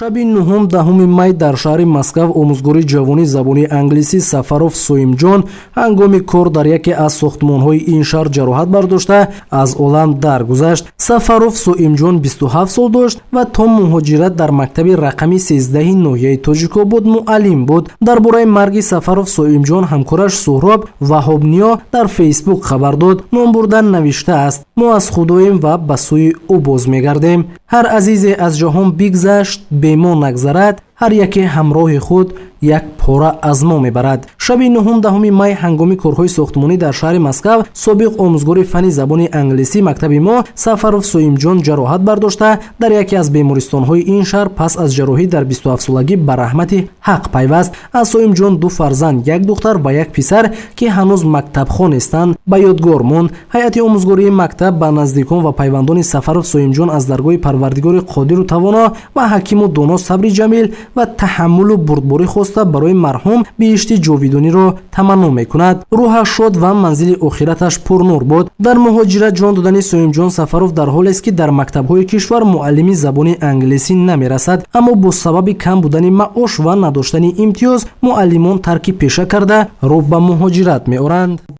шаби 9 май дар шаҳри Москав омӯзгори ҷавонии забони англисӣ Сафаров Соимҷон ҳангоми кор дар яке аз сохтмонҳои ин шаҳр ҷароҳат бардошта аз олам даргузашт. Сафаров Соимҷон 27 сол дошт ва то муҳоҷират дар мактаби рақами 13 ноҳияи Тоҷикобод муаллим буд. Дар бораи марги Сафаров Соимҷон ҳамкораш Суҳроб Ваҳобниё дар Фейсбук хабар дод. Ном бурда навиштааст: мо аз худоем ва ба сӯи ӯ боз мегардем. ҳар азизе аз ҷаҳон бигзашт, бе мо нагзарад, ҳар яке ҳамроҳи худ як пора аз мо мебарад. шаби 9 май ҳангоми корҳои сохтмонӣ дар шаҳри Москав собиқ омӯзгори фанни забони англисӣ мактаби мо Сафаров Соимҷон ҷароҳат бардошта дар яке аз бемористонҳои ин шаҳр пас аз ҷарроҳӣ дар 27-солагӣ ба раҳмати ҳақ пайваст. аз Соимҷон 2 фарзанд, 1 духтар ва 1 писар ки ҳанӯз мактабхонестанд ба ёдгор монд. ҳайати омӯзгории мактаб ба наздикон ва пайвандони Сафаров Соимҷон аз даргоҳи Парвардигори қодиру тавоно ва ҳакиму доно сабри ҷамил ва таҳаммулу бурдборӣ хоста барои марҳум биҳишти ҷовидониро таманно мекунад. рӯҳаш шод ва манзили охираташ пурнур бод. дар муҳоҷират ҷон додани Соимҷон Сафаров дар ҳолест ки дар мактабҳои кишвар муаллими забони англисӣ намерасад, аммо бо сабаби кам будани маош ва надоштани имтиёз муаллимон тарки пеша карда рӯ ба муҳоҷират меоранд.